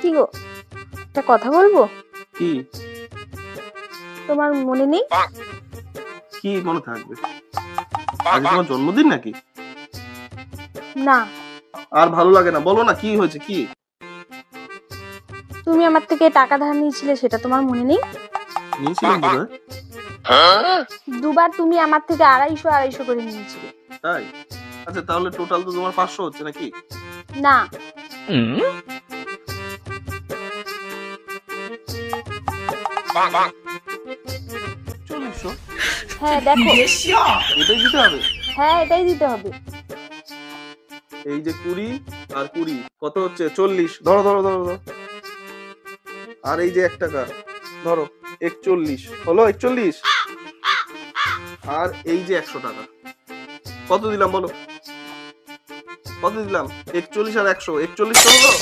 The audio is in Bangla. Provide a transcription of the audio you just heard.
কি গো, একটা কথা বলবো? কি? তোমার মনে নেই? কি মনে থাকবে? আজ তোমার জন্মদিন নাকি? না, আর ভালো লাগে না, বলো না কি হয়েছে, কি? তুমি আমার থেকে টাকা ধার নিয়েছিলে, সেটা তোমার মনে নেই? নিয়েছিলাম বোধহয়। দুবার তুমি আমার থেকে 250 করে নিয়েছিলে। তাই? আচ্ছা, তাহলে টোটাল তো তোমার 500 হচ্ছে নাকি? না, 40 হ্যাঁ দেখো, এটাই দিতে হবে। হ্যাঁ এটাই দিতে হবে। এই যে 20 আর 20 কত হচ্ছে? 40। ধরো ধরো ধরো ধরো। আর এই যে 1 টাকা ধরো, 41 হলো। 41। আর এই যে 100 টাকা, কত দিলাম বলো? কত দিলাম? 41 আর 100, 41 তো হলো।